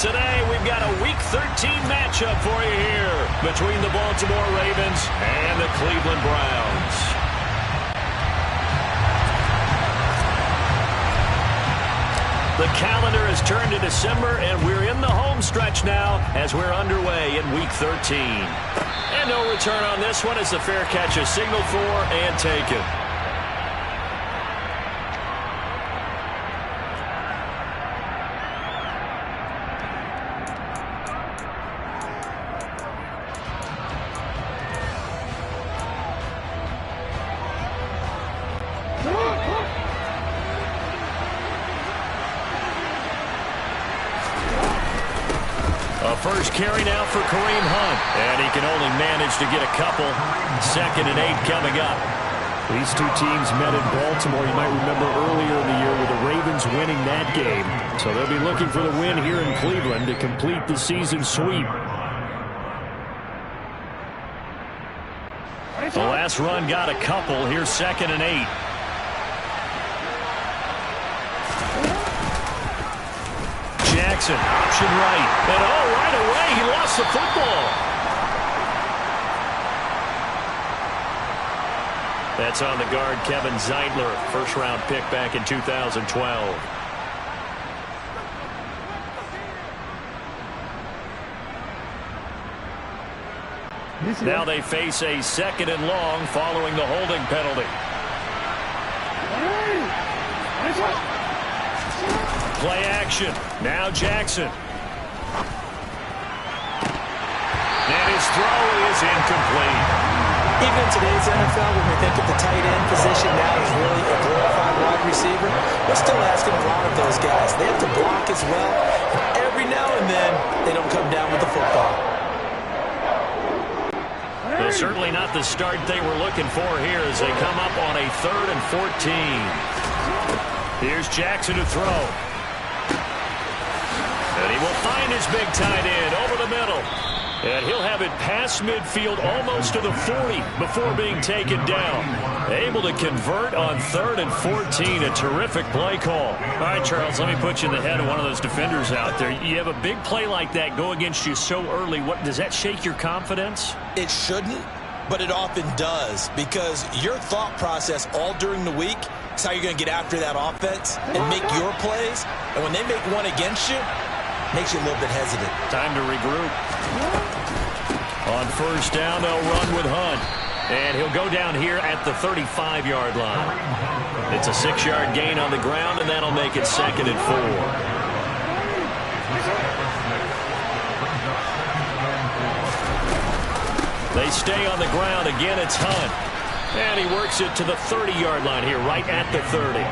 today we've got a Week 13 matchup for you here between the Baltimore Ravens and the Cleveland Browns. The calendar has turned to December, and we're in the home stretch now as we're underway in Week 13. And no return on this one as the fair catch is signaled for and taken. First carry now for Kareem Hunt. And he can only manage to get a couple. 2nd and 8 coming up. These two teams met in Baltimore. You might remember earlier in the year with the Ravens winning that game. So they'll be looking for the win here in Cleveland to complete the season sweep. The last run got a couple. Here's 2nd and 8. Jackson, option right. And right away, he lost the football. That's on the guard, Kevin Zeitler, first-round pick back in 2012. Now they face a 2nd and long following the holding penalty. Play action. Now Jackson. And his throw is incomplete. Even in today's NFL, when we think of the tight end position now as really a glorified wide receiver, we're still asking a lot of those guys. They have to block as well. And every now and then, they don't come down with the football. Well, certainly not the start they were looking for here as they come up on a 3rd and 14. Here's Jackson to throw. And he will find his big tight end over the middle. And he'll have it past midfield almost to the 40 before being taken down. Able to convert on 3rd and 14. A terrific play call. All right, Charles, let me put you in the head of one of those defenders out there. You have a big play like that go against you so early. What does that shake your confidence? It shouldn't, but it often does, because your thought process all during the week is how you're going to get after that offense and make your plays. And when they make one against you, makes you a little bit hesitant. Time to regroup. On 1st down, they'll run with Hunt. And he'll go down here at the 35-yard line. It's a 6-yard gain on the ground, and that'll make it 2nd and 4. They stay on the ground. Again, it's Hunt. And he works it to the 30-yard line here, right at the 30.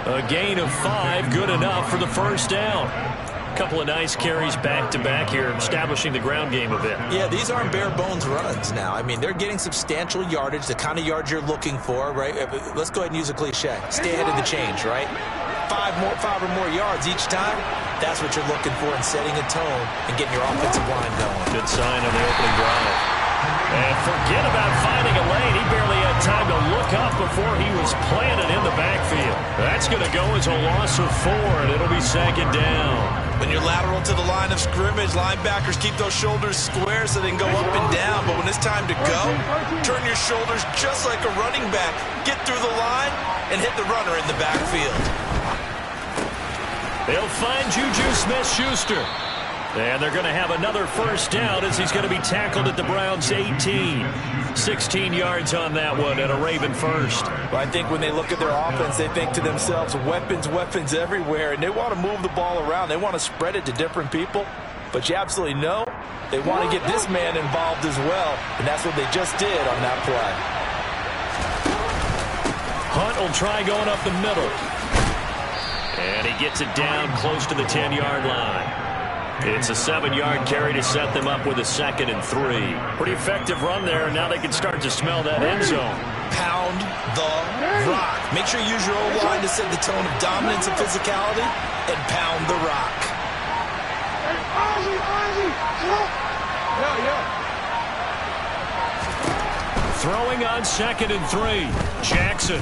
A gain of 5, good enough for the 1st down. Couple of nice carries back-to-back here, establishing the ground game a bit. Yeah, these aren't bare-bones runs now. I mean, they're getting substantial yardage, the kind of yards you're looking for, right? Let's go ahead and use a cliche. Stay ahead of the change, right? 5 or more yards each time, that's what you're looking for in setting a tone and getting your offensive line going. Good sign on the opening drive. And forget about finding a lane. He barely had time to look up before he was planted in the backfield. That's going to go as a loss of 4, and it'll be 2nd down. When you're lateral to the line of scrimmage, linebackers keep those shoulders square so they can go up and down. But when it's time to go, turn your shoulders just like a running back. Get through the line and hit the runner in the backfield. They'll find Juju Smith-Schuster. And they're going to have another 1st down as he's going to be tackled at the Browns' 18. 16 yards on that one and a Raven first. Well, I think when they look at their offense, they think to themselves, weapons, weapons everywhere, and they want to move the ball around. They want to spread it to different people. But you absolutely know they want to get this man involved as well, and that's what they just did on that play. Hunt will try going up the middle. And he gets it down close to the 10-yard line. It's a 7-yard carry to set them up with a 2nd and 3. Pretty effective run there, and now they can start to smell that end zone. Pound the rock. Make sure you use your O-line to set the tone of dominance and physicality, and pound the rock. Throwing on 2nd and 3. Jackson.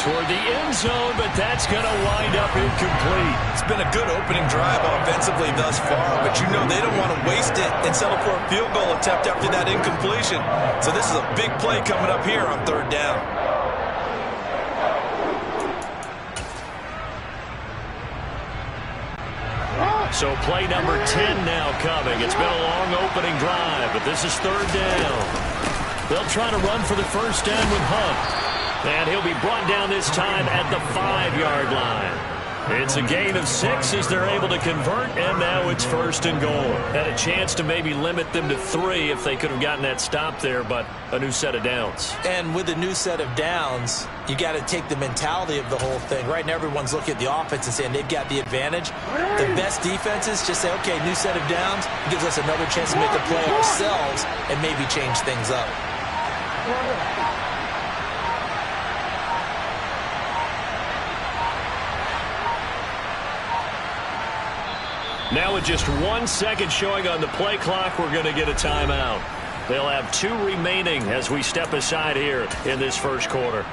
toward the end zone, but that's going to wind up incomplete. It's been a good opening drive offensively thus far, but you know they don't want to waste it and settle for a field goal attempt after that incompletion. So this is a big play coming up here on third down. So play number 10 now coming. It's been a long opening drive, but this is third down. They'll try to run for the first down with Hunt. And he'll be brought down this time at the 5-yard line. It's a gain of 6 as they're able to convert, and now it's first and goal. Had a chance to maybe limit them to 3 if they could have gotten that stop there, but a new set of downs. And with a new set of downs, you got to take the mentality of the whole thing. Right now, everyone's looking at the offense and saying they've got the advantage. The best defenses just say, okay, new set of downs. It gives us another chance to make a play ourselves and maybe change things up. Now with just 1 second showing on the play clock, we're going to get a timeout. They'll have 2 remaining as we step aside here in this first quarter.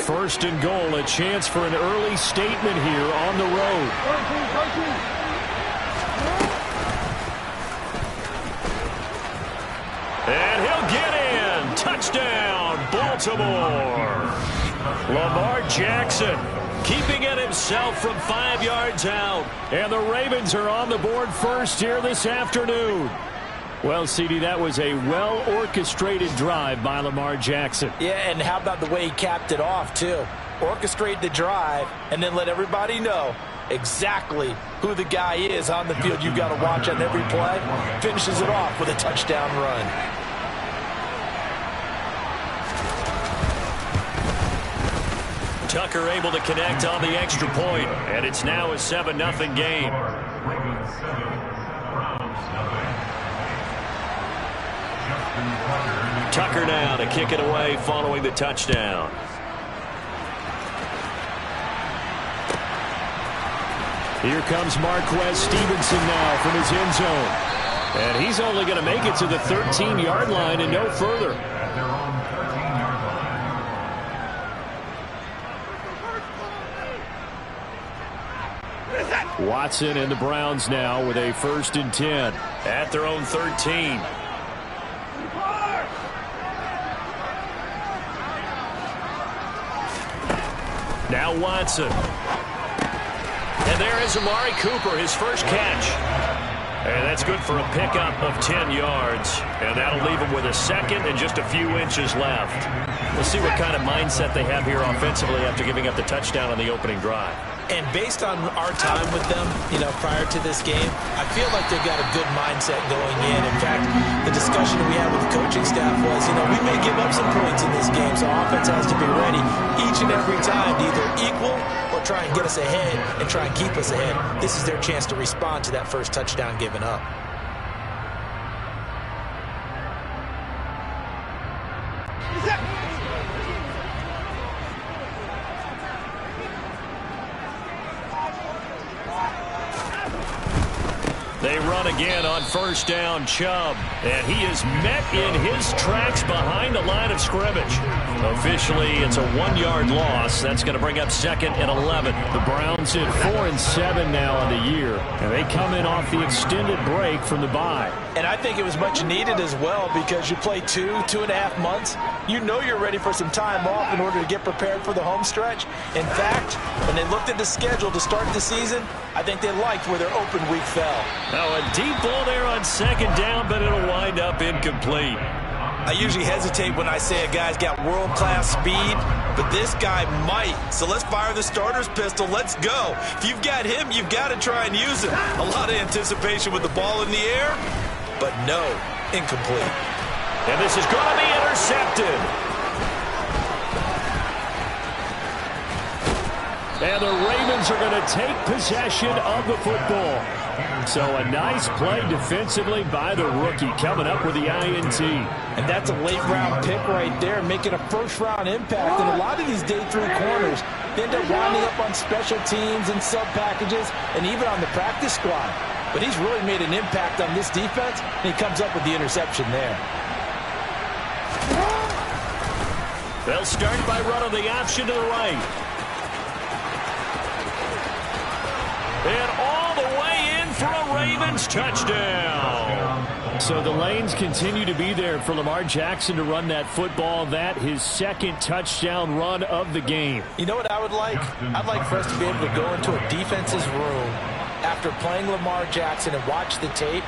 First and goal, a chance for an early statement here on the road. And he'll get in. Touchdown, Baltimore. Lamar Jackson keeping it himself from 5 yards out. And the Ravens are on the board first here this afternoon. Well, CD, that was a well-orchestrated drive by Lamar Jackson. Yeah, and how about the way he capped it off, too? Orchestrate the drive and then let everybody know exactly who the guy is on the field you've got to watch on every play. Finishes it off with a touchdown run. Tucker able to connect on the extra point, and it's now a 7-0 game. Tucker now to kick it away following the touchdown. Here comes Marquez Stevenson now from his end zone. And he's only going to make it to the 13-yard line and no further. Watson and the Browns now with a 1st and 10 at their own 13. Now Watson. And there is Amari Cooper, his first catch. And that's good for a pickup of 10 yards. And that'll leave him with a second and just a few inches left. We'll see what kind of mindset they have here offensively after giving up the touchdown on the opening drive. And based on our time with them, prior to this game, I feel like they've got a good mindset going in. In fact, the discussion we had with the coaching staff was, we may give up some points in this game, so offense has to be ready each and every time to either equal or try and get us ahead and try and keep us ahead. This is their chance to respond to that first touchdown given up. They run again on first down, Chubb. And he is met in his tracks behind the line of scrimmage. Officially, it's a 1-yard loss. That's going to bring up 2nd and 11. The Browns hit 4-7 now on the year. And they come in off the extended break from the bye. And I think it was much needed as well because you play 2.5 months. You know you're ready for some time off in order to get prepared for the home stretch. In fact, when they looked at the schedule to start the season, I think they liked where their open week fell. Now a deep ball there on 2nd down, but it'll wind up incomplete. I usually hesitate when I say a guy's got world-class speed, but this guy might. So let's fire the starter's pistol. Let's go. If you've got him, you've got to try and use him. A lot of anticipation with the ball in the air, but no, incomplete. And this is going to be intercepted. And the Ravens are going to take possession of the football. So a nice play defensively by the rookie coming up with the INT. And that's a late-round pick right there, making a first-round impact. And a lot of these day 3 corners, they end up winding up on special teams and sub-packages and even on the practice squad. But he's really made an impact on this defense, and he comes up with the interception there. They'll start by running the option to the right. And all the way in for a Ravens touchdown. So the lanes continue to be there for Lamar Jackson to run that football. That his second touchdown run of the game. You know what I would like? I'd like for us to be able to go into a defense's room after playing Lamar Jackson and watch the tape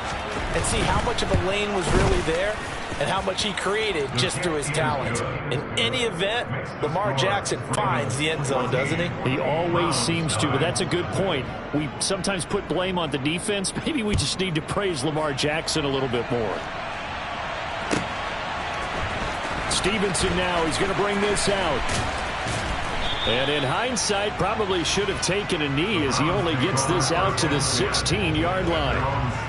and see how much of a lane was really there and how much he created just through his talent. In any event, Lamar Jackson finds the end zone, doesn't he? He always seems to, but that's a good point. We sometimes put blame on the defense. Maybe we just need to praise Lamar Jackson a little bit more. Stevenson now, he's going to bring this out. And in hindsight, probably should have taken a knee as he only gets this out to the 16-yard line.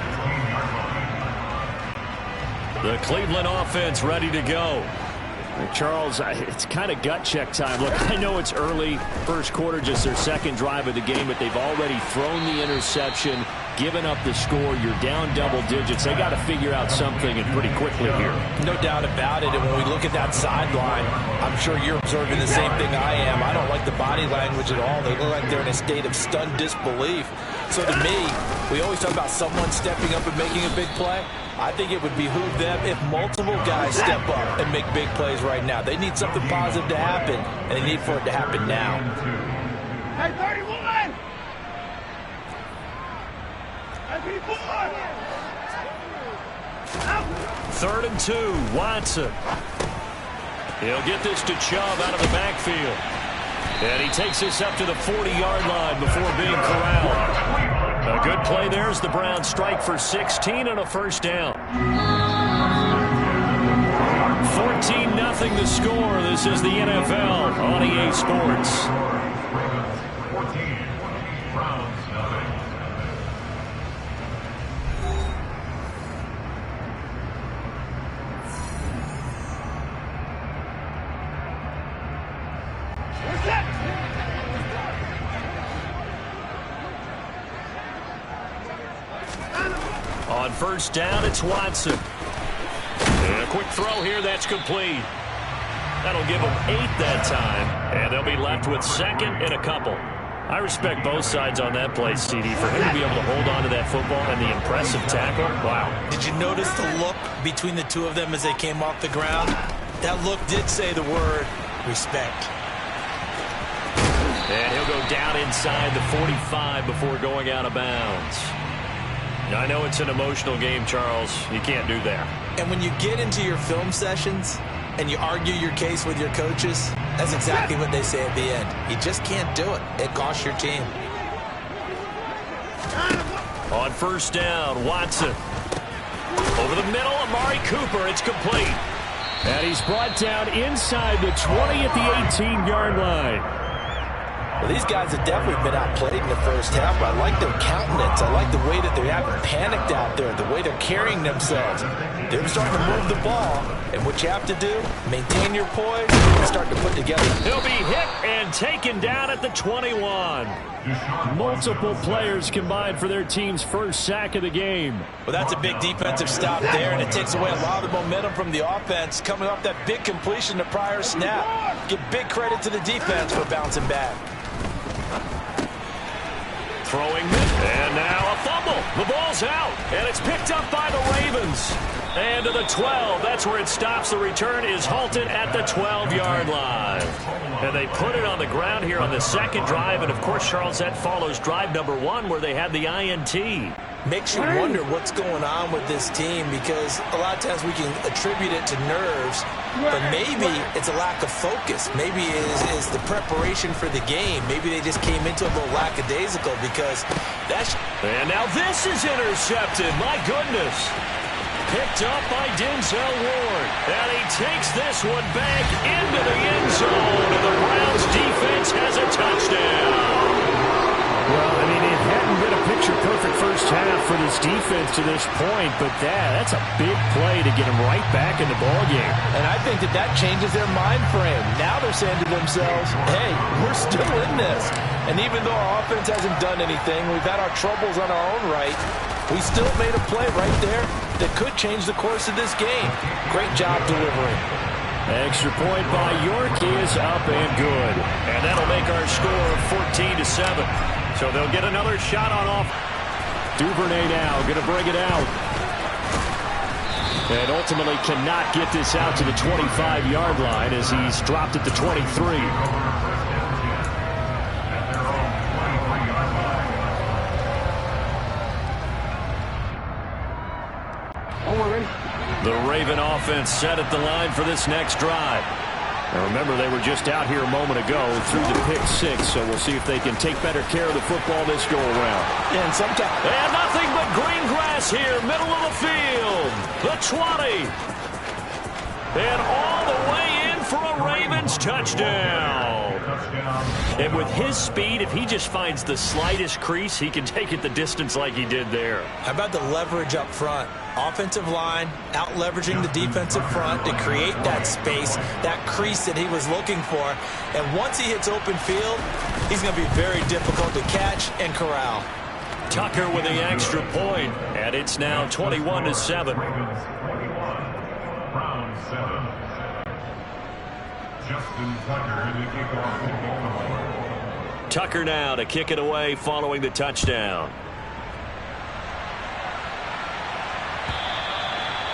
The Cleveland offense ready to go. Charles, it's kind of gut check time. Look, I know it's early, first quarter, just their second drive of the game, but they've already thrown the interception, given up the score. You're down double digits. They got to figure out something, and pretty quickly here. No doubt about it. And when we look at that sideline, I'm sure you're observing the same thing I am. I don't like the body language at all. They look like they're in a state of stunned disbelief. So to me, we always talk about someone stepping up and making a big play. I think it would behoove them if multiple guys step up and make big plays right now. They need something positive to happen, and they need for it to happen now. Hey, 31! Third and 2, Watson. He'll get this to Chubb out of the backfield. And he takes this up to the 40-yard line before being corralled. A good play there as the Browns strike for 16 and a first down. 14-0 the score. This is the NFL on EA Sports. On first down, it's Watson. And a quick throw here, that's complete. That'll give them 8 that time, and they'll be left with second and a couple. I respect both sides on that play, CD. For him to be able to hold on to that football and the impressive tackle, wow. Did you notice the look between the two of them as they came off the ground? That look did say the word respect. And he'll go down inside the 45 before going out of bounds. I know it's an emotional game, Charles. You can't do that. And when you get into your film sessions and you argue your case with your coaches, that's exactly what they say at the end. You just can't do it. It costs your team. On first down, Watson. Over the middle, Amari Cooper. It's complete. And he's brought down inside the 20 at the 18-yard line. Well, these guys have definitely been outplayed in the first half, but I like their countenance. I like the way that they haven't panicked out there, the way they're carrying themselves. They're starting to move the ball, and what you have to do, maintain your poise and start to put together. He'll be hit and taken down at the 21. Multiple players combined for their team's first sack of the game. Well, that's a big defensive stop there, and it takes away a lot of the momentum from the offense coming off that big completion the prior snap. Give big credit to the defense for bouncing back. Throwing, and now a fumble. The ball's out, and it's picked up by the Ravens. And to the 12, that's where it stops. The return is halted at the 12-yard line. And they put it on the ground here on the second drive, and of course, Charles, that follows drive number 1 where they had the INT. Makes you wonder what's going on with this team, because a lot of times we can attribute it to nerves, but maybe it's a lack of focus. Maybe it is the preparation for the game. Maybe they just came into a little lackadaisical, because that's... And now this is intercepted. My goodness. Picked up by Denzel Ward. And he takes this one back into the end zone, and the Browns defense has a touchdown. Well, I mean, it hadn't been a picture-perfect first half for this defense to this point, but that's a big play to get them right back in the ballgame. And I think that changes their mind frame. Now they're saying to themselves, hey, we're still in this. And even though our offense hasn't done anything, we've had our troubles on our own right, we still made a play right there that could change the course of this game. Great job delivering. Extra point by York is up and good. And that'll make our score 14-7. So they'll get another shot on off. Duvernay now going to bring it out. And ultimately cannot get this out to the 25-yard line as he's dropped at the 23. The Raven offense set at the line for this next drive. Now remember, they were just out here a moment ago through the pick six, so we'll see if they can take better care of the football this go-around. And nothing but green grass here, middle of the field. The 20. And all the way in for a Ravens touchdown. And with his speed, if he just finds the slightest crease, he can take it the distance like he did there. How about the leverage up front? Offensive line out leveraging the defensive front to create that space, that crease that he was looking for. And once he hits open field, he's going to be very difficult to catch and corral. Tucker with the extra point, and it's now 21-7. Tucker now to kick it away following the touchdown.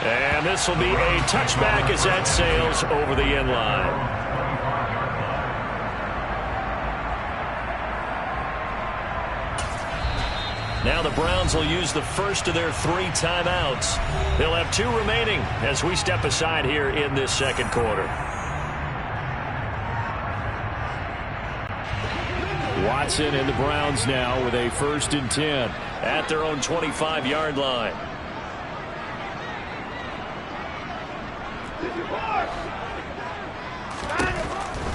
And this will be a touchback as that sails over the end line. Now the Browns will use the first of their 3 timeouts. They'll have 2 remaining as we step aside here in this second quarter. Watson and the Browns now with a 1st and 10 at their own 25-yard line.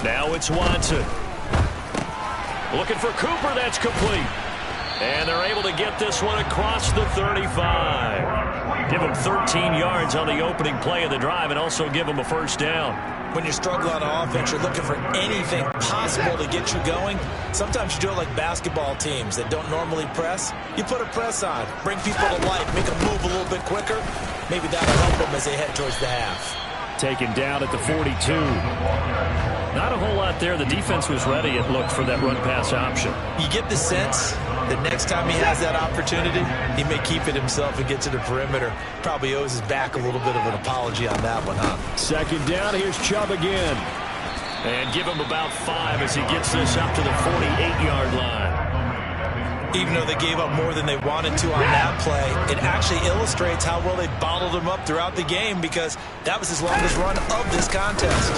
Now it's Watson. Looking for Cooper. That's complete. And they're able to get this one across the 35. Give them 13 yards on the opening play of the drive and also give them a 1st down. When you're struggling on offense, you're looking for anything possible to get you going. Sometimes you do it like basketball teams that don't normally press. You put a press on, bring people to life, make them move a little bit quicker. Maybe that'll help them as they head towards the half. Taken down at the 42. Not a whole lot there. The defense was ready, it looked, for that run-pass option. You get the sense that next time he has that opportunity, he may keep it himself and get to the perimeter. Probably owes his back a little bit of an apology on that one, huh? 2nd down. Here's Chubb again. And give him about 5 as he gets this up to the 48-yard line. Even though they gave up more than they wanted to on that play, it actually illustrates how well they bottled him up throughout the game because that was his longest run of this contest.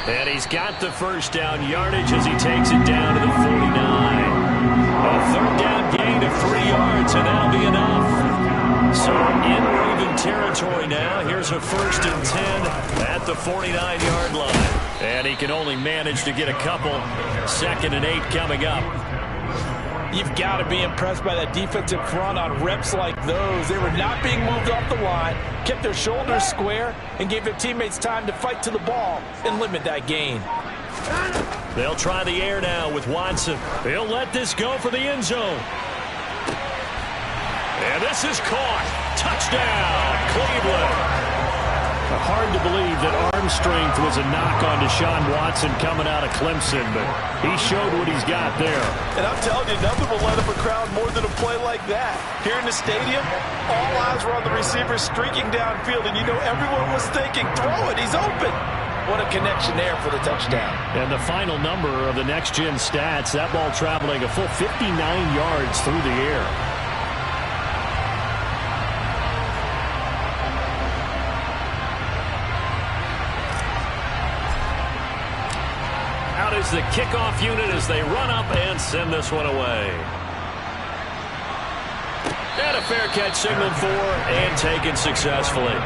And he's got the 1st down yardage as he takes it down to the 49. A 3rd down gain of 3 yards, and that'll be enough. So in Raven territory now. Here's a 1st and 10 at the 49-yard line. And he can only manage to get a couple. 2nd and 8 coming up. You've got to be impressed by that defensive front on reps like those. They were not being moved off the line, kept their shoulders square, and gave their teammates time to fight to the ball and limit that gain. They'll try the air now with Watson. They'll let this go for the end zone. And this is caught. Touchdown, Cleveland. Hard to believe that arm strength was a knock on Deshaun Watson coming out of Clemson, but he showed what he's got there. And I'm telling you, nothing will let up a crowd more than a play like that. Here in the stadium, all eyes were on the receiver streaking downfield, and you know everyone was thinking, throw it, he's open. What a connection there for the touchdown. And the final number of the next-gen stats, that ball traveling a full 59 yards through the air. Is the kickoff unit as they run up and send this one away. And a fair catch signaled for and taken successfully.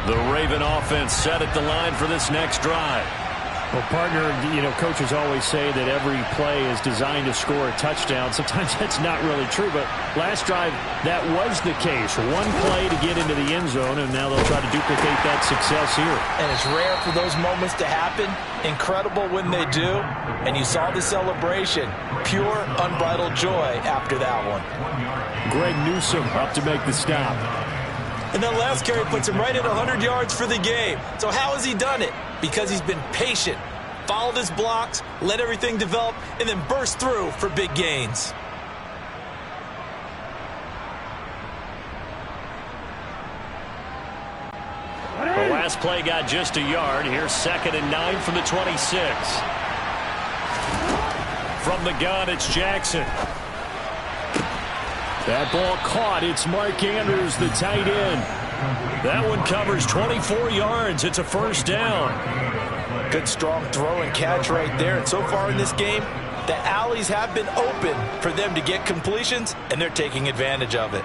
The Raven offense set at the line for this next drive. Well, partner, you know, coaches always say that every play is designed to score a touchdown. Sometimes that's not really true, but last drive, that was the case. One play to get into the end zone, and now they'll try to duplicate that success here. And it's rare for those moments to happen. Incredible when they do. And you saw the celebration. Pure, unbridled joy after that one. Greg Newsome up to make the stop. And that last carry puts him right at 100 yards for the game. So how has he done it? Because he's been patient, followed his blocks, let everything develop, and then burst through for big gains. The last play got just a yard. Here's 2nd and 9 from the 26. From the gun, it's Jackson. That ball caught. It's Mark Andrews, the tight end. That one covers 24 yards. It's a first down. Good, strong throw and catch right there. And so far in this game, the alleys have been open for them to get completions, and they're taking advantage of it.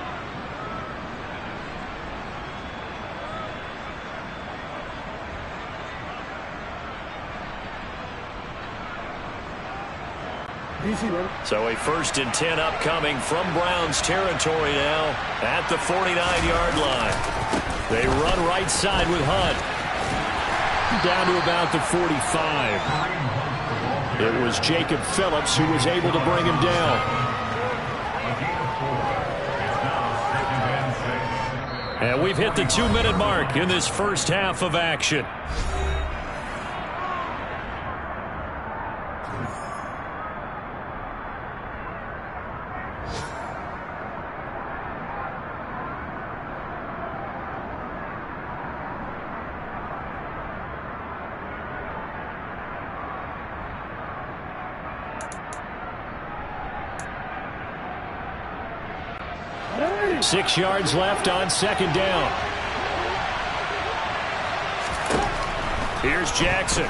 So a 1st and 10 upcoming from Browns territory now at the 49-yard line. They run right side with Hunt. Down to about the 45. It was Jacob Phillips who was able to bring him down. And we've hit the 2-minute mark in this first half of action. Six yards left on 2nd down. Here's Jackson.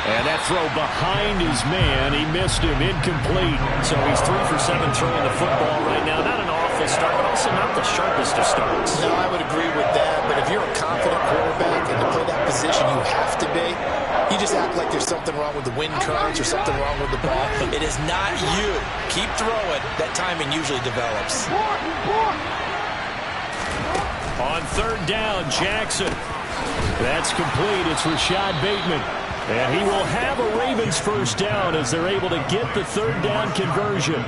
And that throw behind his man. He missed him. Incomplete. So he's 3 for 7 throwing the football right now. Not an awful start, but also not the sharpest of starts. No, I would agree with that. But if you're a confident quarterback and to play that position, you have to be. You just act like there's something wrong with the wind currents or something wrong with the ball. It is not you. Keep throwing. That timing usually develops. On 3rd down, Jackson. That's complete. It's Rashad Bateman. And he will have a Ravens first down as they're able to get the 3rd down conversion.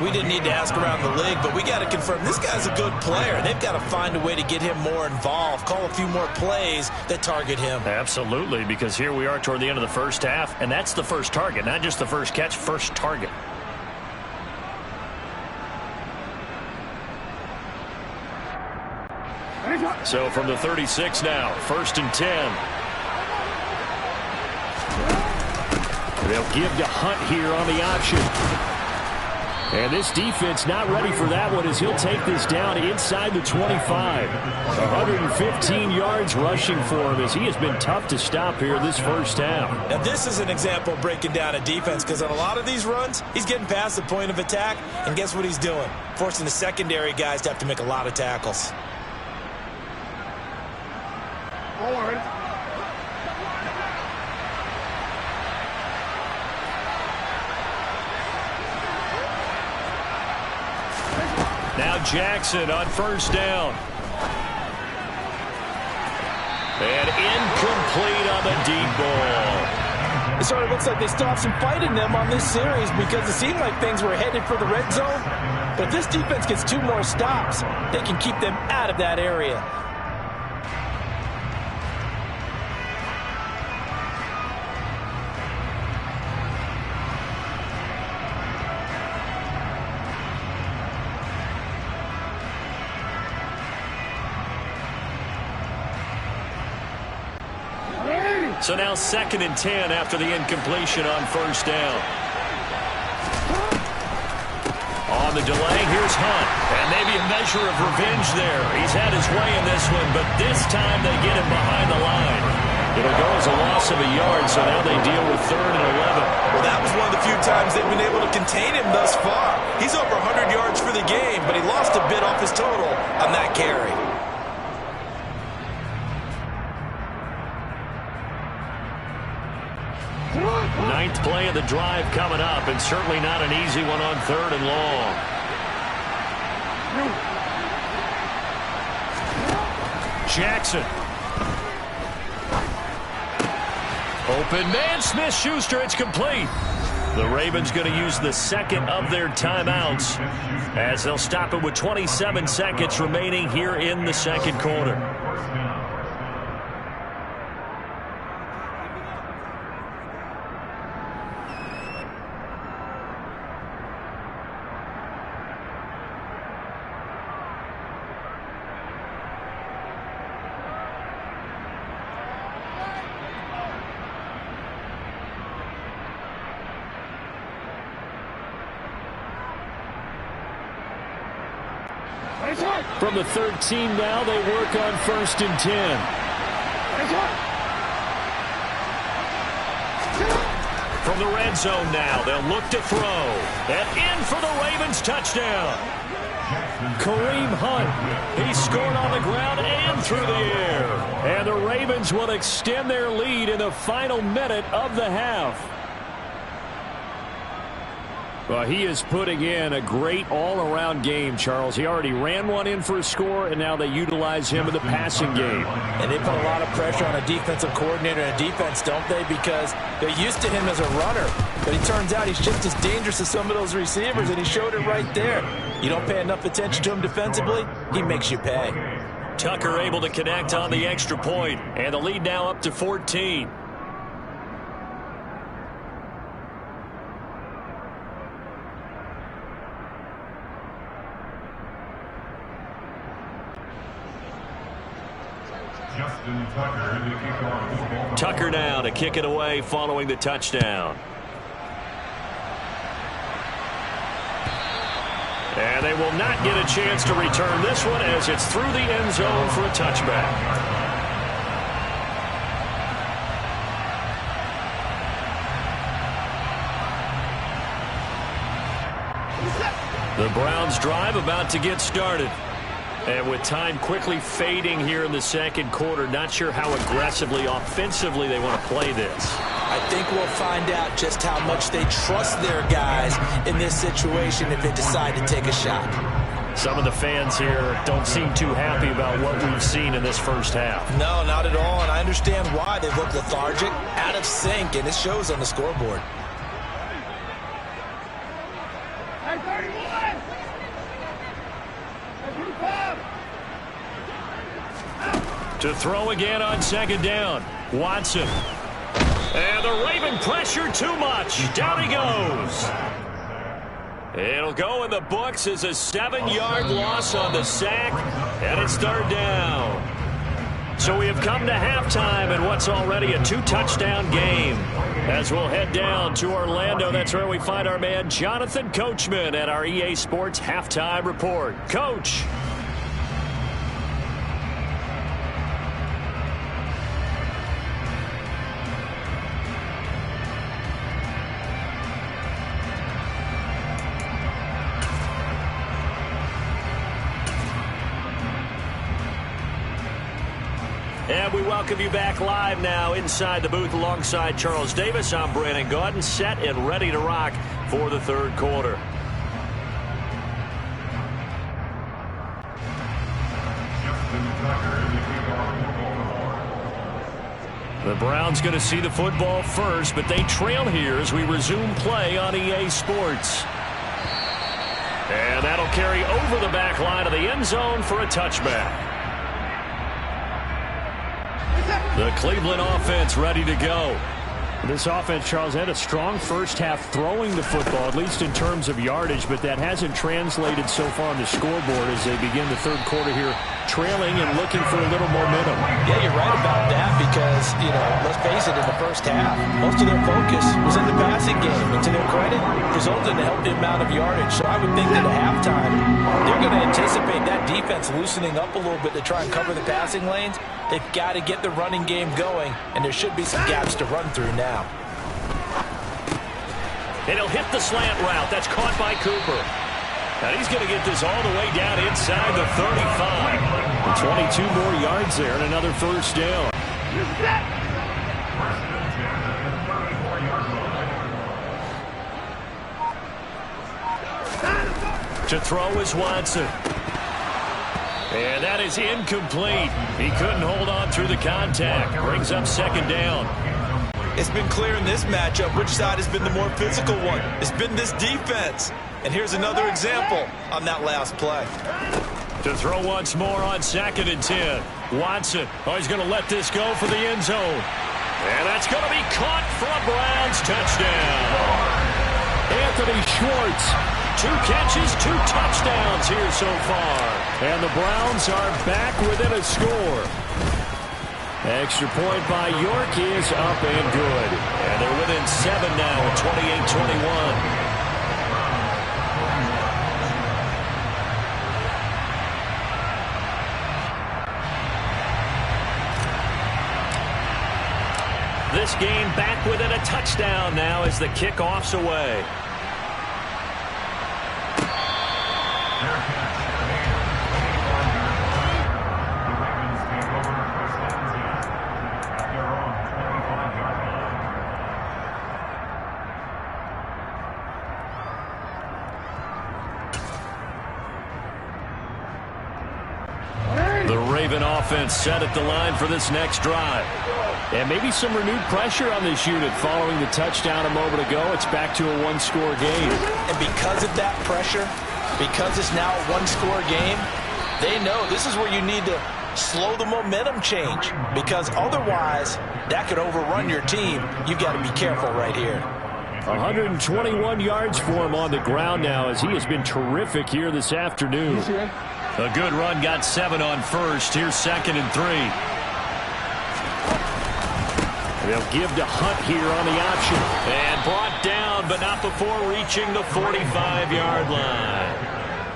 We didn't need to ask around the league, but we got to confirm this guy's a good player. They've got to find a way to get him more involved, call a few more plays that target him. Absolutely, because here we are toward the end of the first half, and that's the first target, not just the first catch, first target. So from the 36 now, 1st and 10. They'll give to Hunt here on the option. And this defense not ready for that one as he'll take this down inside the 25. 115 yards rushing for him as he has been tough to stop here this first half. Now this is an example of breaking down a defense because on a lot of these runs, he's getting past the point of attack, and guess what he's doing? Forcing the secondary guys to have to make a lot of tackles. Forward. Now Jackson on 1st down. And incomplete on the deep ball. It sort of looks like they still have some fight in them on this series because it seemed like things were headed for the red zone. But if this defense gets 2 more stops, they can keep them out of that area. So now 2nd and 10 after the incompletion on 1st down. On the delay, here's Hunt. And maybe a measure of revenge there. He's had his way in this one, but this time they get him behind the line. It'll go as a loss of a yard, so now they deal with 3rd and 11. Well, that was one of the few times they've been able to contain him thus far. He's over 100 yards for the game, but he lost a bit off his total on that carry. ninth play of the drive coming up, and certainly not an easy one on 3rd and long. Jackson. Open man, Smith-Schuster, it's complete. The Ravens going to use the second of their timeouts as they'll stop it with 27 seconds remaining here in the second quarter. From the 13 now, they work on 1st and 10. From the red zone now, they'll look to throw. And in for the Ravens touchdown. Kareem Hunt, he scored on the ground and through the air. And the Ravens will extend their lead in the final minute of the half. Well, he is putting in a great all-around game, Charles. He already ran one in for a score, and now they utilize him in the passing game. And they put a lot of pressure on a defensive coordinator and a defense, don't they? Because they're used to him as a runner. But it turns out he's just as dangerous as some of those receivers, and he showed it right there. You don't pay enough attention to him defensively, he makes you pay. Tucker able to connect on the extra point, and the lead now up to 14. Tucker now to kick it away following the touchdown. And they will not get a chance to return this one as it's through the end zone for a touchback. The Browns drive about to get started. And with time quickly fading here in the second quarter, not sure how aggressively, offensively they want to play this. I think we'll find out just how much they trust their guys in this situation if they decide to take a shot. Some of the fans here don't seem too happy about what we've seen in this first half. No, not at all, and I understand why. They look lethargic, out of sync, and it shows on the scoreboard. To throw again on second down. Watson. And the Raven pressure too much. Down he goes. It'll go in the books as a 7-yard loss on the sack. And it's 3rd down. So we have come to halftime in what's already a 2-touchdown game. As we'll head down to Orlando, that's where we find our man Jonathan Coachman at our EA Sports Halftime Report. Coach. And we welcome you back live now inside the booth alongside Charles Davis. I'm Brandon Gaudin, set and ready to rock for the third quarter. The Browns going to see the football first, but they trail here as we resume play on EA Sports. And that'll carry over the back line of the end zone for a touchback. The Cleveland offense ready to go. This offense, Charles, had a strong first half throwing the football, at least in terms of yardage, but that hasn't translated so far on the scoreboard as they begin the third quarter here, trailing and looking for a little momentum. Yeah, you're right about that because, you know, let's face it, in the first half, most of their focus was in the passing game. And to their credit, resulted in a healthy amount of yardage. So I would think that at halftime, they're going to anticipate that defense loosening up a little bit to try and cover the passing lanes. They've got to get the running game going, and there should be some gaps to run through now. And he'll hit the slant route. That's caught by Cooper. And he's going to get this all the way down inside the 35. 22 more yards there and another first down. To throw is Watson. And that is incomplete. He couldn't hold on through the contact. Brings up second down. It's been clear in this matchup which side has been the more physical one. It's been this defense. And here's another example on that last play. To throw once more on 2nd and 10. Watson, he's going to let this go for the end zone. And that's going to be caught for a Browns touchdown. Anthony Schwartz, 2 catches, 2 touchdowns here so far. And the Browns are back within a score. Extra point by York is up and good. And they're within 7 now, 28-21. This game back within a touchdown now as the kickoff's away. The Raven offense set at the line for this next drive. And maybe some renewed pressure on this unit following the touchdown a moment ago. It's back to a 1-score game. And because of that pressure, because it's now a 1-score game, they know this is where you need to slow the momentum change. Because otherwise, that could overrun your team. You've got to be careful right here. 121 yards for him on the ground now as he has been terrific here this afternoon. A good run, got 7 on first. Here's 2nd and 3. They'll give to Hunt here on the option. And brought down, but not before reaching the 45-yard line.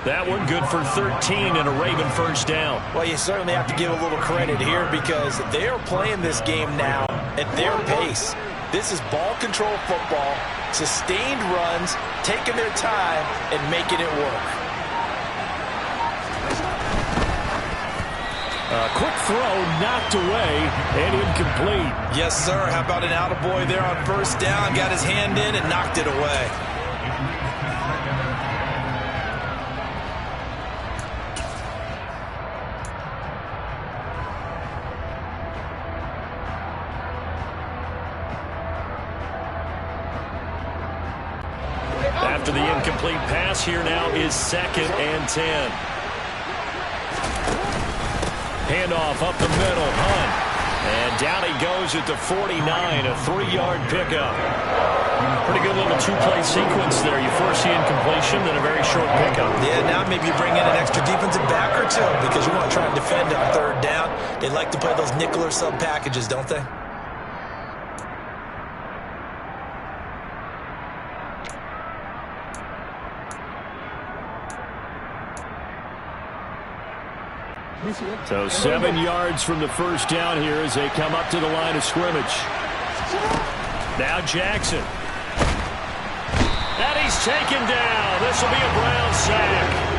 That one good for 13 and a Raven first down. Well, you certainly have to give a little credit here because they are playing this game now at their pace. This is ball control football, sustained runs, taking their time, and making it work. A quick throw knocked away and incomplete. Yes, sir. How about an attaboy there on first down? Got his hand in and knocked it away. After the incomplete pass, here now is 2nd and 10. Handoff up the middle, Hunt. And down he goes at the 49, a 3-yard pickup. Pretty good little 2-play sequence there. You force the incompletion, then a very short pickup. Yeah, now maybe you bring in an extra defensive back or 2 because you want to try and defend on 3rd down. They like to play those nickel or sub packages, don't they? So 7 yards from the first down here as they come up to the line of scrimmage. Now Jackson. And he's taken down. This will be a Brown sack.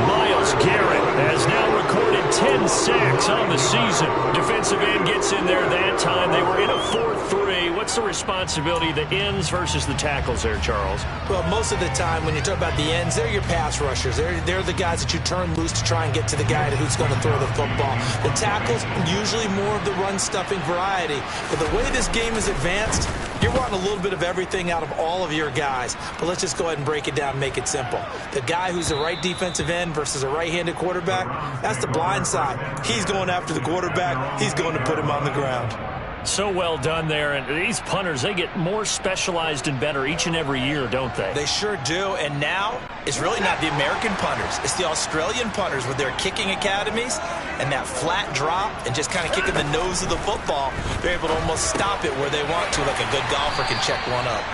Myles Garrett has now recorded 10 sacks on the season. Defensive end gets in there that time. They were in a 4-3. What's the responsibility, the ends versus the tackles there, Charles? Well, most of the time when you talk about the ends, they're your pass rushers. They're the guys that you turn loose to try and get to the guy who's going to throw the football. The tackles, usually more of the run-stuffing variety. But the way this game is advanced, you're wanting a little bit of everything out of all of your guys. But let's just go ahead and break it down and make it simple. The guy who's the right defensive end versus a right-handed quarterback, that's the blind side. He's going after the quarterback. He's going to put him on the ground. So well done there. And these punters, they get more specialized and better each and every year, don't they? They sure do. And now, it's really not the American punters. It's the Australian punters with their kicking academies and that flat drop and just kind of kicking the nose of the football. They're able to almost stop it where they want to, like a good golfer can check one up.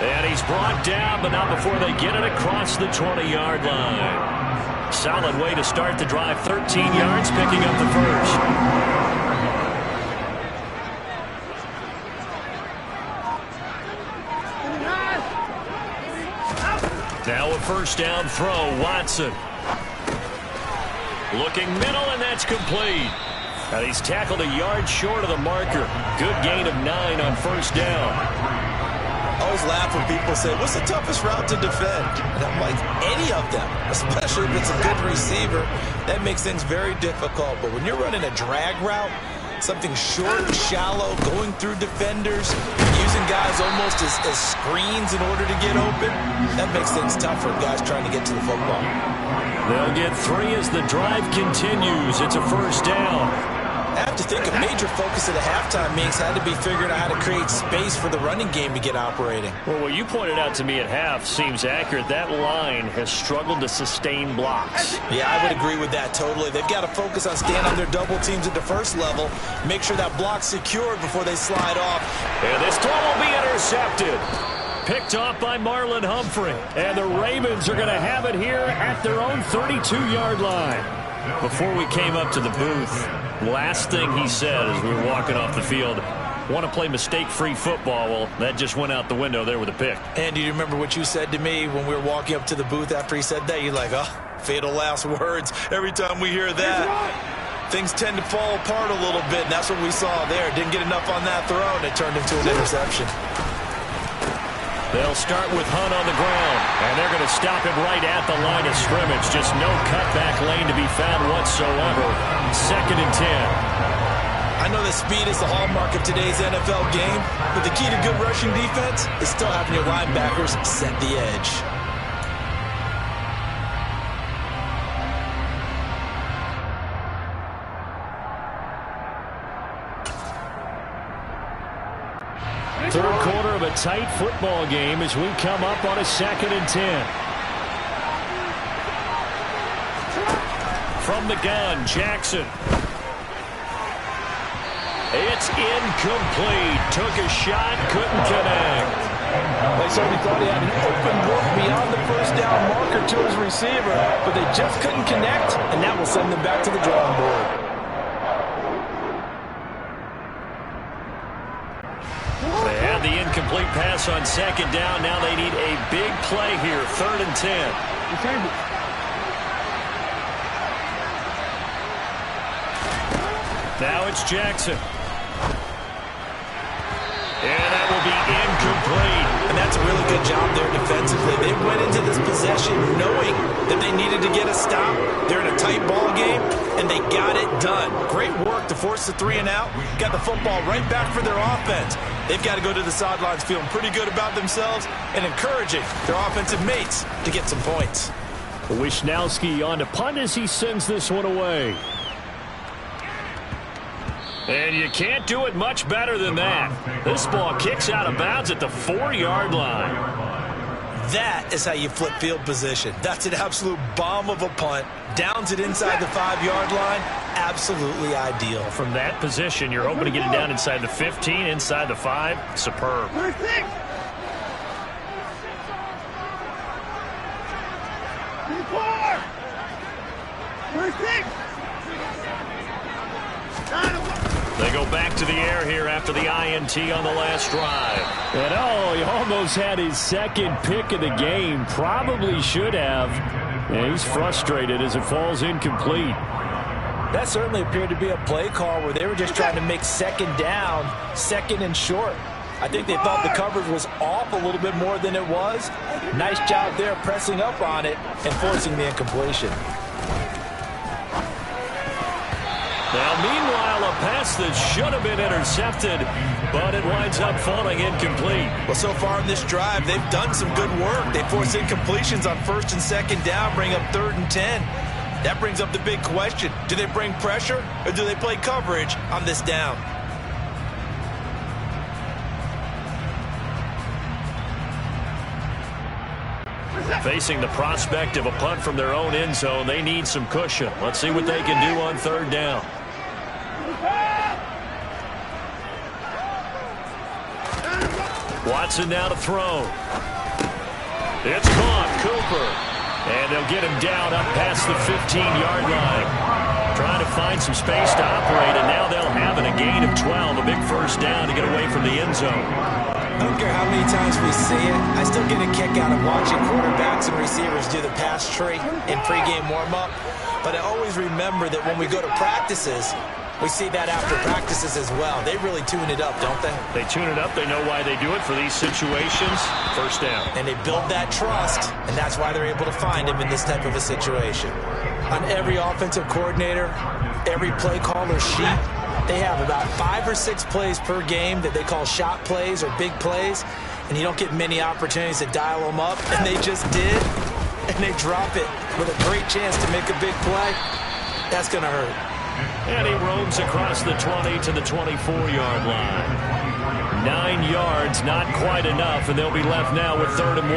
And he's brought down, but not before they get it across the 20-yard line. Solid way to start the drive. 13 yards, picking up the first. Now a first down throw, Watson. Looking middle, and that's complete. And he's tackled a yard short of the marker. Good gain of 9 on first down. I always laugh when people say, what's the toughest route to defend? And I'm like, any of them, especially if it's a good receiver. That makes things very difficult. But when you're running a drag route, something short, shallow, going through defenders, using guys almost as screens in order to get open, that makes things tough for guys trying to get to the football. They'll get 3 as the drive continues. It's a first down. I have to think a major focus of the halftime meetings had to be figuring out how to create space for the running game to get operating. Well, what you pointed out to me at half seems accurate. That line has struggled to sustain blocks. Yeah, I would agree with that totally. They've got to focus on staying on their double teams at the first level, make sure that block's secured before they slide off. And this throw will be intercepted. Picked off by Marlon Humphrey. And the Ravens are going to have it here at their own 32-yard line. Before we came up to the booth, last thing he said as we were walking off the field, want to play mistake-free football. Well, that just went out the window there with a pick. And do you remember what you said to me when we were walking up to the booth after he said that? You're like, oh, fatal last words. Every time we hear that, things tend to fall apart a little bit, and that's what we saw there. Didn't get enough on that throw, and it turned into an interception. They'll start with Hunt on the ground, and they're going to stop him right at the line of scrimmage. Just no cutback lane to be found whatsoever. 2nd and 10. I know that speed is the hallmark of today's NFL game, but the key to good rushing defense is still having your linebackers set the edge. Third quarter of a tight football game as we come up on a 2nd and 10. From the gun, Jackson. It's incomplete. Took a shot, couldn't connect. They certainly thought he had an open look beyond the first down marker to his receiver, but they just couldn't connect, and that will send them back to the drawing board. They had the incomplete pass on 2nd down. Now they need a big play here. 3rd and 10. Now it's Jackson. And that will be incomplete. And that's a really good job there defensively. They went into this possession knowing that they needed to get a stop. They're in a tight ball game, and they got it done. Great work to force the 3 and out. Got the football right back for their offense. They've got to go to the sidelines feeling pretty good about themselves and encouraging their offensive mates to get some points. Wishnowski on to punt as he sends this one away. And you can't do it much better than that. This ball kicks out of bounds at the 4-yard line. That is how you flip field position. That's an absolute bomb of a punt. Downs it inside the 5-yard line. Absolutely ideal. From that position, you're hoping to get it down inside the 15, inside the 5. Superb. They go back to the air here after the INT on the last drive. And oh, he almost had his 2nd pick of the game. Probably should have. And he's frustrated as it falls incomplete. That certainly appeared to be a play call where they were just trying to make 2nd down, 2nd and short. I think they thought the coverage was off a little bit more than it was. Nice job there pressing up on it and forcing the incompletion. Now, meanwhile, a pass that should have been intercepted, but it winds up falling incomplete. Well, so far in this drive, they've done some good work. They force incompletions on 1st and 2nd down, bring up 3rd and 10. That brings up the big question. Do they bring pressure or do they play coverage on this down? Facing the prospect of a punt from their own end zone, they need some cushion. Let's see what they can do on 3rd down. Watson now to throw. It's caught. Cooper. And they'll get him down up past the 15-yard line. Trying to find some space to operate, and now they'll have it. A gain of 12, a big first down to get away from the end zone. I don't care how many times we see it. I still get a kick out of watching quarterbacks and receivers do the pass tree in pregame warm-up. But I always remember that when we go to practices, We see that after practices as well. They really tune it up, don't they? They tune it up. They know why they do it for these situations. First down. And they build that trust, and that's why they're able to find him in this type of a situation. On every offensive coordinator, every play caller sheet, they have about 5 or 6 plays per game that they call shot plays or big plays, and you don't get many opportunities to dial them up, and they just did, and they drop it with a great chance to make a big play. That's going to hurt. And he roams across the 20 to the 24-yard line. 9 yards, not quite enough, and they'll be left now with 3rd and 1.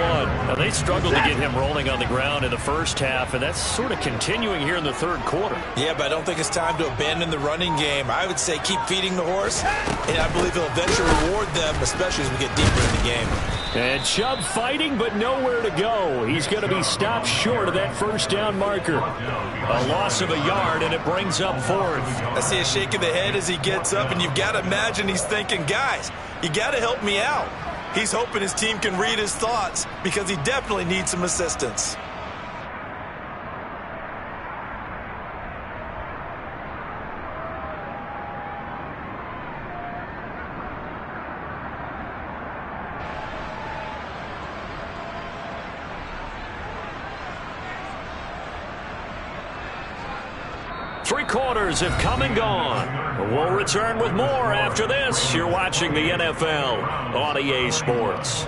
Now, they struggled to get him rolling on the ground in the first half, and that's sort of continuing here in the 3rd quarter. Yeah, but I don't think it's time to abandon the running game. I would say keep feeding the horse, and I believe he'll eventually reward them, especially as we get deeper in the game. And Chubb fighting, but nowhere to go. He's going to be stopped short of that first down marker. A loss of a yard, and it brings up 4th. I see a shake of the head as he gets up, and you've got to imagine he's thinking, guys, you got to help me out. He's hoping his team can read his thoughts because he definitely needs some assistance. Three quarters have come and gone. We'll return with more after this. You're watching the NFL on EA Sports.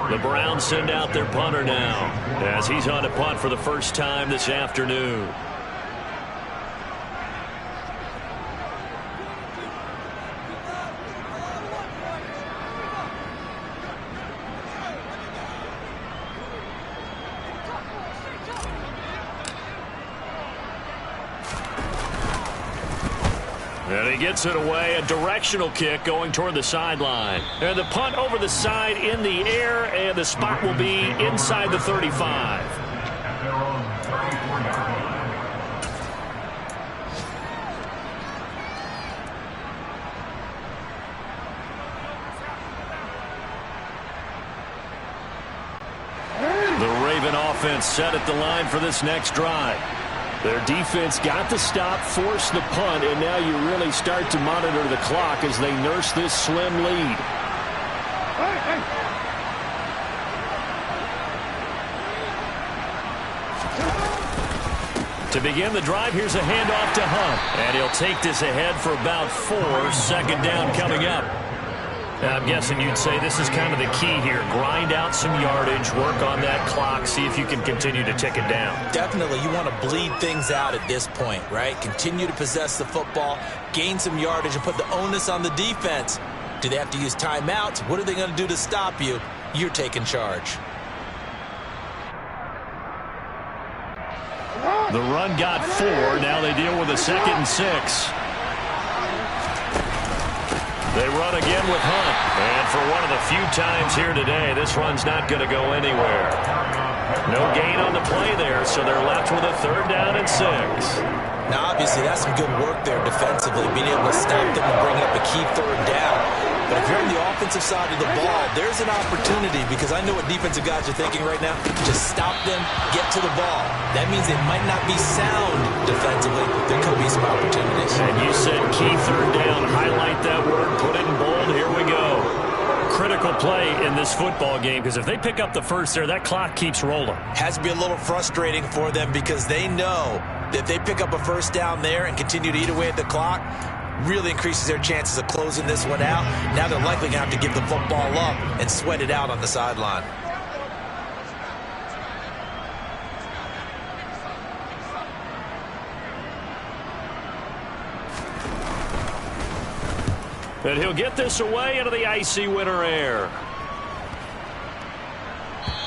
The Browns send out their punter now as he's on a punt for the first time this afternoon. And he gets it away, a directional kick going toward the sideline. And the punt over the side in the air, and the spot will be inside the 35. The Raven offense set at the line for this next drive. Their defense got the stop, forced the punt, and now you really start to monitor the clock as they nurse this slim lead. To begin the drive, here's a handoff to Hunt. And he'll take this ahead for about 4. 2nd down coming up. I'm guessing you'd say this is kind of the key here. Grind out some yardage, work on that clock, see if you can continue to tick it down. Definitely. You want to bleed things out at this point, right? Continue to possess the football, gain some yardage, and put the onus on the defense. Do they have to use timeouts? What are they going to do to stop you? You're taking charge. The run got 4. Now they deal with a 2nd and 6. They run again with Hunt. And for one of the few times here today, this run's not going to go anywhere. No gain on the play there, so they're left with a 3rd down and 6. Now, obviously, that's some good work there defensively, being able to stop them and bring up a key 3rd down. But if you're on the offensive side of the ball, there's an opportunity, because I know what defensive guys are thinking right now. Just stop them, get to the ball. That means they might not be sound defensively. There could be some opportunities. And you said key 3rd down. Highlight that word, put it in bold. Here we go. Critical play in this football game, because if they pick up the first there, that clock keeps rolling. Has to be a little frustrating for them, because they know that if they pick up a 1st down there and continue to eat away at the clock, really increases their chances of closing this one out. Now they're likely going to have to give the football up and sweat it out on the sideline. And he'll get this away into the icy winter air.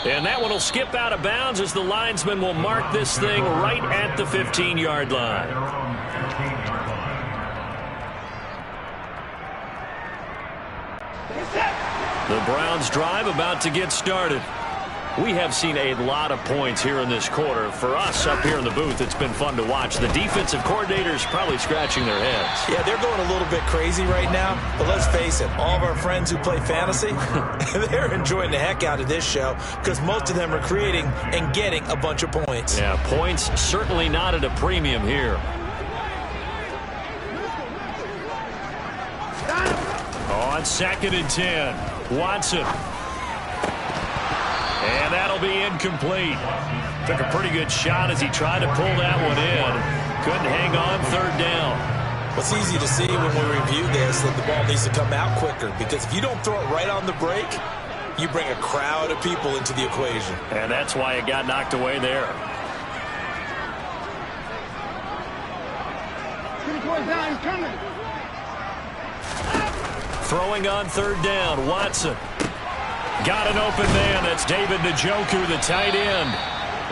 And that one will skip out of bounds as the linesman will mark this thing right at the 15-yard line. The Browns drive about to get started. We have seen a lot of points here in this quarter. For us up here in the booth, it's been fun to watch. The defensive coordinators probably scratching their heads. Yeah, they're going a little bit crazy right now. But let's face it, all of our friends who play fantasy, they're enjoying the heck out of this show because most of them are creating and getting a bunch of points. Yeah, points certainly not at a premium here. On 2nd and 10, Watson. And that'll be incomplete. Took a pretty good shot as he tried to pull that one in. Couldn't hang on 3rd down. It's easy to see when we review this that the ball needs to come out quicker because if you don't throw it right on the break, you bring a crowd of people into the equation. And that's why it got knocked away there. Throwing on 3rd down, Watson. Got an open man. That's David Njoku, the tight end.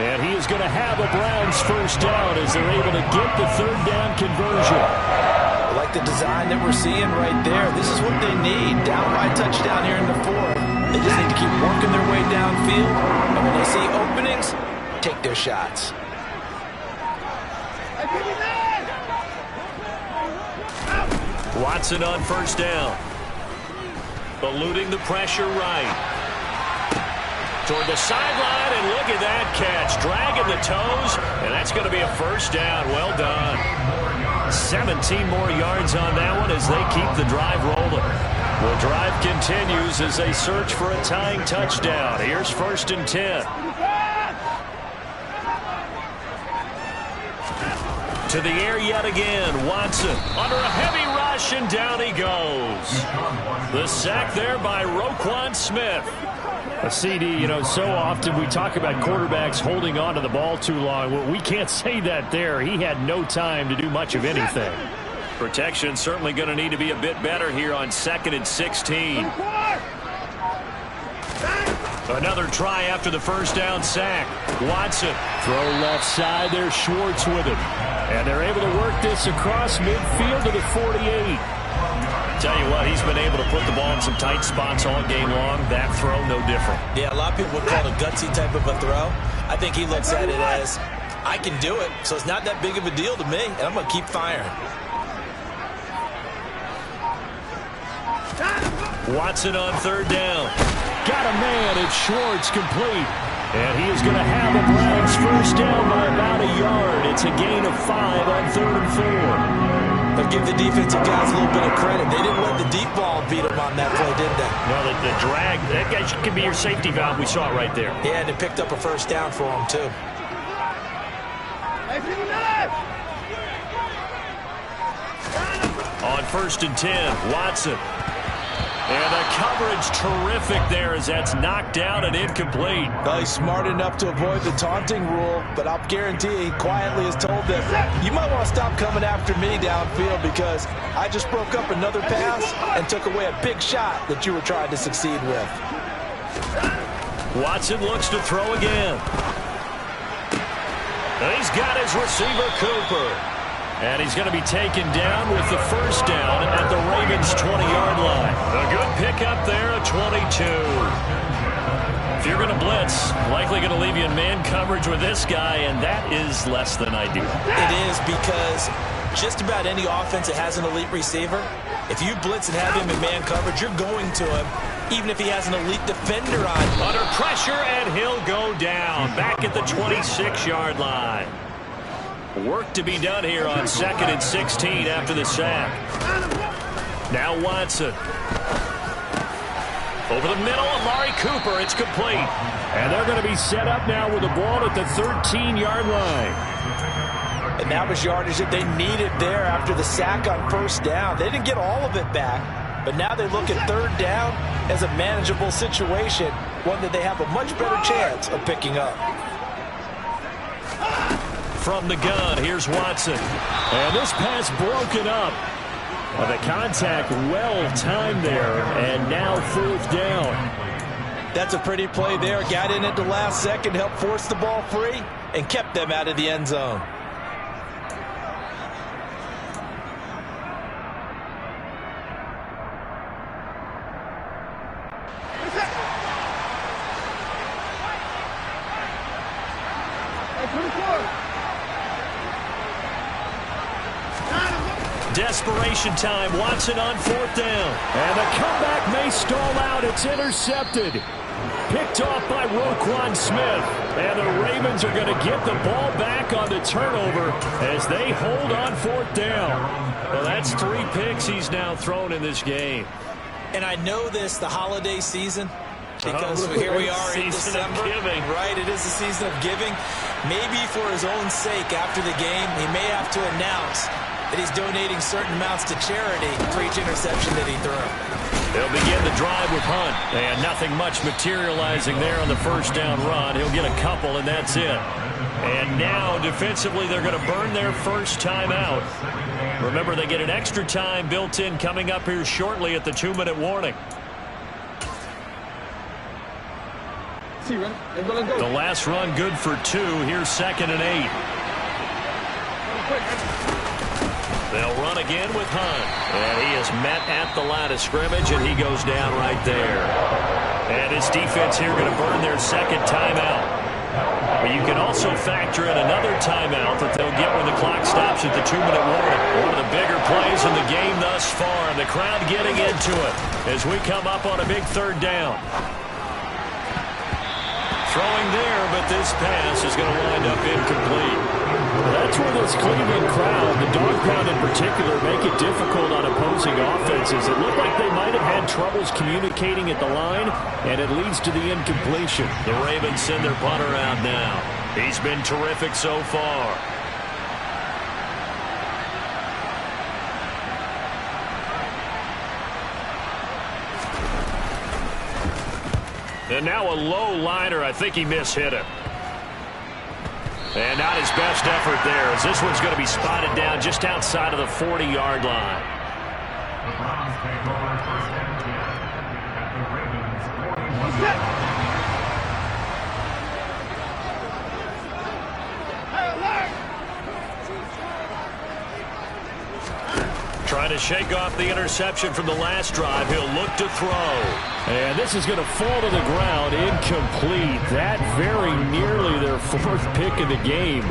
And he is going to have a Browns 1st down as they're able to get the 3rd down conversion. I like the design that we're seeing right there. This is what they need. Downright touchdown here in the 4th. They just need to keep working their way downfield. And when they see openings, take their shots. Watson on 1st down. Eluding the pressure right. Toward the sideline, and look at that catch. Dragging the toes, and that's going to be a 1st down. Well done. 17 more yards on that one as they keep the drive rolling. The drive continues as they search for a tying touchdown. Here's 1st and 10. To the air yet again. Watson under a heavy rush, and down he goes. The sack there by Roquan Smith. A CD, you know, so often we talk about quarterbacks holding on to the ball too long. Well, we can't say that there. He had no time to do much of anything. Protection certainly going to need to be a bit better here on 2nd and 16. Another try after the 1st down sack. Watson, throw left side. There's Schwartz with him. And they're able to work this across midfield to the 48. Tell you what, he's been able to put the ball in some tight spots all game long. That throw, no different. Yeah, a lot of people would call it a gutsy type of a throw. I think he looks at it as, I can do it, so it's not that big of a deal to me, and I'm going to keep firing. Watson on 3rd down. Got a man. It's Schwartz, complete. And he is going to have a Browns 1st down by about a yard. It's a gain of 5 on 3rd and 4. But give the defensive guys a little bit of credit. They didn't let the deep ball beat them on that play, did they? No, the drag, that guy can be your safety valve. We saw it right there. Yeah, and it picked up a 1st down for them, too. On 1st and 10, Watson. And the coverage terrific there as that's knocked down and incomplete. Well, he's smart enough to avoid the taunting rule, but I'll guarantee he quietly has told them, you might want to stop coming after me downfield because I just broke up another pass and took away a big shot that you were trying to succeed with. Watson looks to throw again. And he's got his receiver, Cooper. And he's going to be taken down with the 1st down at the Ravens' 20-yard line. A good pickup there, a 22. If you're going to blitz, likely going to leave you in man coverage with this guy, and that is less than ideal. It is because just about any offense that has an elite receiver, if you blitz and have him in man coverage, you're going to him, even if he has an elite defender on. Under pressure, and he'll go down back at the 26-yard line. Work to be done here on 2nd and 16 after the sack. Now Watson. Over the middle, Amari Cooper. It's complete. And they're going to be set up now with the ball at the 13-yard line. And that was yardage that they needed there after the sack on 1st down. They didn't get all of it back, but now they look at 3rd down as a manageable situation, one that they have a much better chance of picking up. From the gun, here's Watson. And this pass broken up. The contact well timed there, and now 4th down. That's a pretty play there. Got in at the last second, helped force the ball free, and kept them out of the end zone. desperation time. Watson on 4th down. And the comeback may stall out. It's intercepted. Picked off by Roquan Smith. And the Ravens are going to get the ball back on the turnover as they hold on 4th down. Well, that's 3 picks he's now thrown in this game. And I know this, the holiday season, because here we are in December, right? It is the season of giving. Maybe for his own sake, after the game, he may have to announce that he's donating certain amounts to charity for each interception that he threw. They'll begin the drive with Hunt. And nothing much materializing there on the 1st down run. He'll get a couple, and that's it. And now, defensively, they're going to burn their first time out. Remember, they get an extra time built in coming up here shortly at the 2-minute warning. The last run good for 2. Here's 2nd and 8. They'll run again with Hunt. And he is met at the line of scrimmage, and he goes down right there. And his defense here going to burn their 2nd timeout. But you can also factor in another timeout that they'll get when the clock stops at the 2-minute warning. One of the bigger plays in the game thus far, and the crowd getting into it as we come up on a big 3rd down. Throwing there, but this pass is going to wind up incomplete. That's where this Cleveland crowd, the dog pound in particular, make it difficult on opposing offenses. It looked like they might have had troubles communicating at the line, and it leads to the incompletion. The Ravens send their punter out now. He's been terrific so far. And now a low liner. I think he mishit it. And not his best effort there, as this one's going to be spotted down just outside of the 40-yard line. Trying to shake off the interception from the last drive. He'll look to throw. And this is going to fall to the ground, incomplete. That very nearly their 4th pick of the game.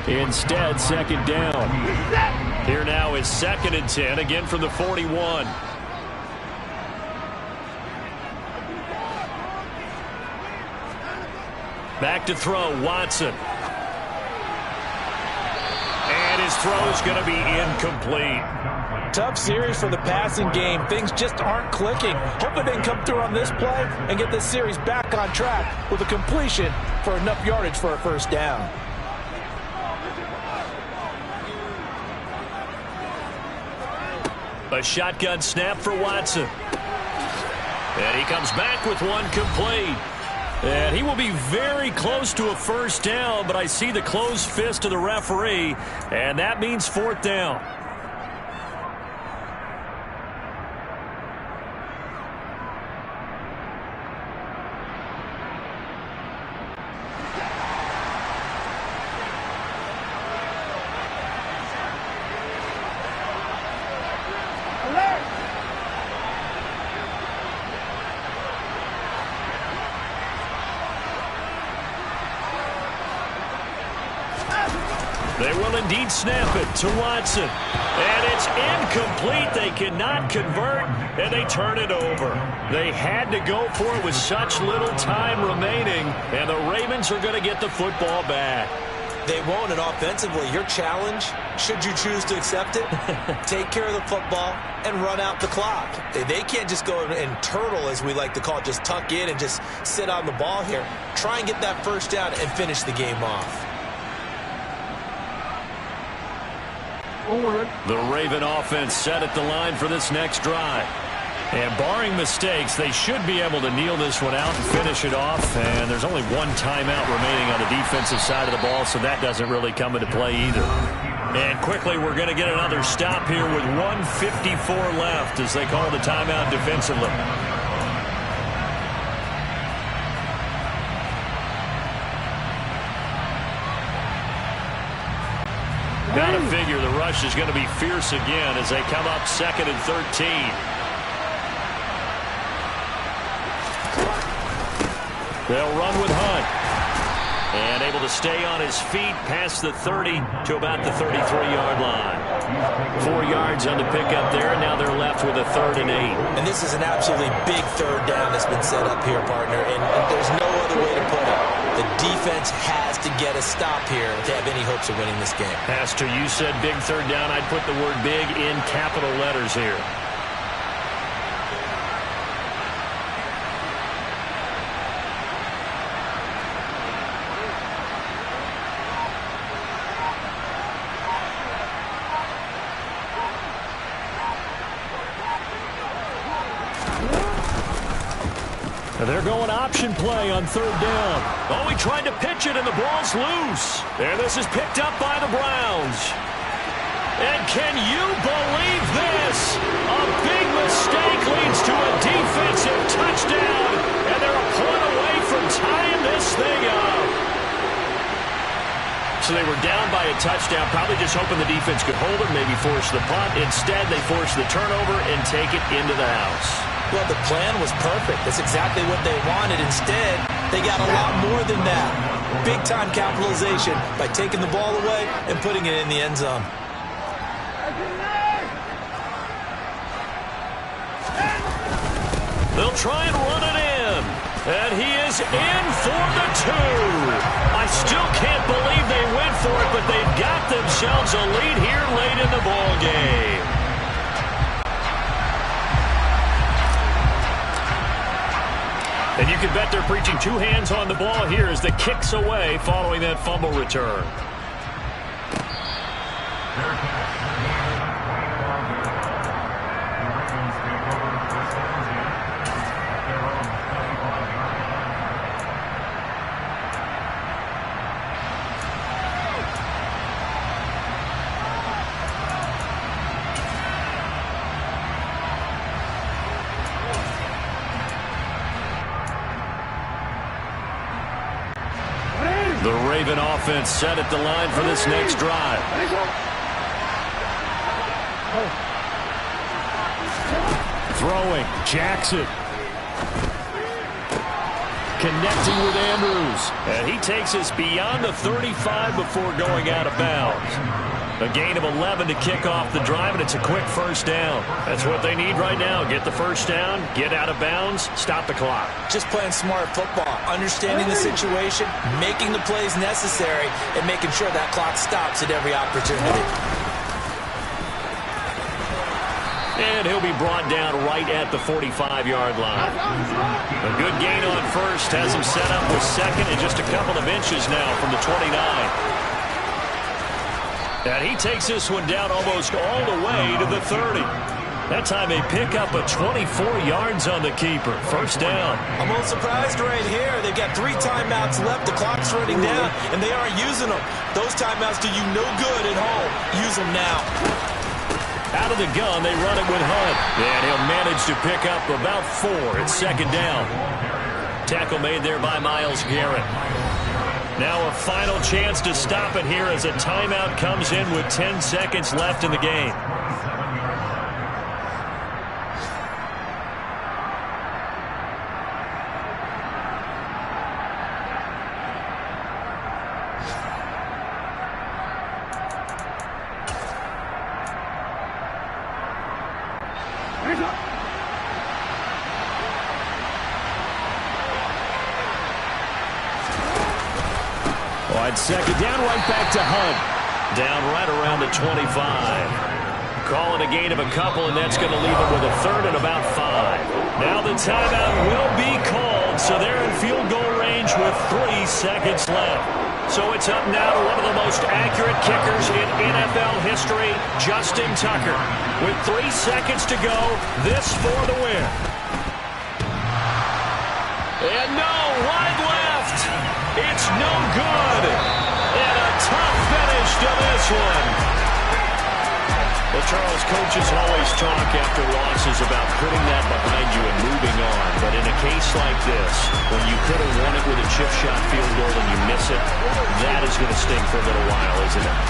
Instead, 2nd down. Here now is 2nd and 10, again from the 41. Back to throw, Watson. And his throw is going to be incomplete. Tough series for the passing game. Things just aren't clicking. Hoping they can come through on this play and get this series back on track with a completion for enough yardage for a 1st down. A shotgun snap for Watson. And he comes back with one complete. And he will be very close to a 1st down, but I see the closed fist of the referee, and that means 4th down. They will indeed snap it to Watson. And it's incomplete. They cannot convert, and they turn it over. They had to go for it with such little time remaining, and the Ravens are going to get the football back. They won't, and offensively, your challenge, should you choose to accept it, take care of the football and run out the clock. They can't just go and turtle, as we like to call it, just tuck in and just sit on the ball here. Try and get that 1st down and finish the game off. The Raven offense set at the line for this next drive. And barring mistakes, they should be able to kneel this one out and finish it off. And there's only one timeout remaining on the defensive side of the ball, so that doesn't really come into play either. And quickly, we're going to get another stop here with 1:54 left as they call the timeout defensively. Got to figure the rush is going to be fierce again as they come up 2nd and 13. They'll run with Hunt. And able to stay on his feet past the 30 to about the 33-yard line. 4 yards on the pickup there, and now they're left with a 3rd and 8. And this is an absolutely big 3rd down that's been set up here, partner, and there's no other way to put it. The defense has to get a stop here to have any hopes of winning this game. Pastor, you said big 3rd down. I'd put the word big in capital letters here. They're going option play on 3rd down. Oh, he tried to pitch it, and the ball's loose. And this is picked up by the Browns. And can you believe this? A big mistake leads to a defensive touchdown, and they're a point away from tying this thing up. So they were down by a touchdown, probably just hoping the defense could hold it, maybe force the punt. Instead, they force the turnover and take it into the house. Well, the plan was perfect. That's exactly what they wanted. Instead, they got a lot more than that. Big-time capitalization by taking the ball away and putting it in the end zone. They'll try and run it in. And he is in for the 2. I still can't believe they went for it, but they've got themselves a lead here late in the ball game. And you can bet they're preaching 2 hands on the ball here as the kick's away following that fumble return. The Raven offense set at the line for this next drive. Throwing, Jackson. Connecting with Andrews. And he takes us beyond the 35 before going out of bounds. A gain of 11 to kick off the drive, and it's a quick 1st down. That's what they need right now. Get the 1st down, get out of bounds, stop the clock. Just playing smart football, understanding the situation, making the plays necessary, and making sure that clock stops at every opportunity. And he'll be brought down right at the 45-yard line. A good gain on 1st has him set up with 2nd and just a couple of inches now from the 29. And he takes this one down almost all the way to the 30. That time they pick up a 24 yards on the keeper. 1st down. I'm a little surprised right here. They've got 3 timeouts left. The clock's running down, and they aren't using them. Those timeouts do you no good at home. Use them now. Out of the gun, they run it with Hunt. And he'll manage to pick up about 4. It's 2nd down. Tackle made there by Myles Garrett. Now a final chance to stop it here as a timeout comes in with 10 seconds left in the game. Wide 2nd down, right back to Hunt. Down right around the 25. Calling a gain of a couple, and that's going to leave them with a 3rd and about 5. Now the timeout will be called, so they're in field goal range with 3 seconds left. So it's up now to one of the most accurate kickers in NFL history, Justin Tucker. With 3 seconds to go, this for the win. And no, wide left. It's no good. And a tough finish to this one. Well, Charles, coaches always talk after losses about putting that behind you and moving on. But in a case like this, when you could have won it with a chip shot field goal and you miss it, that is going to sting for a little while, isn't it?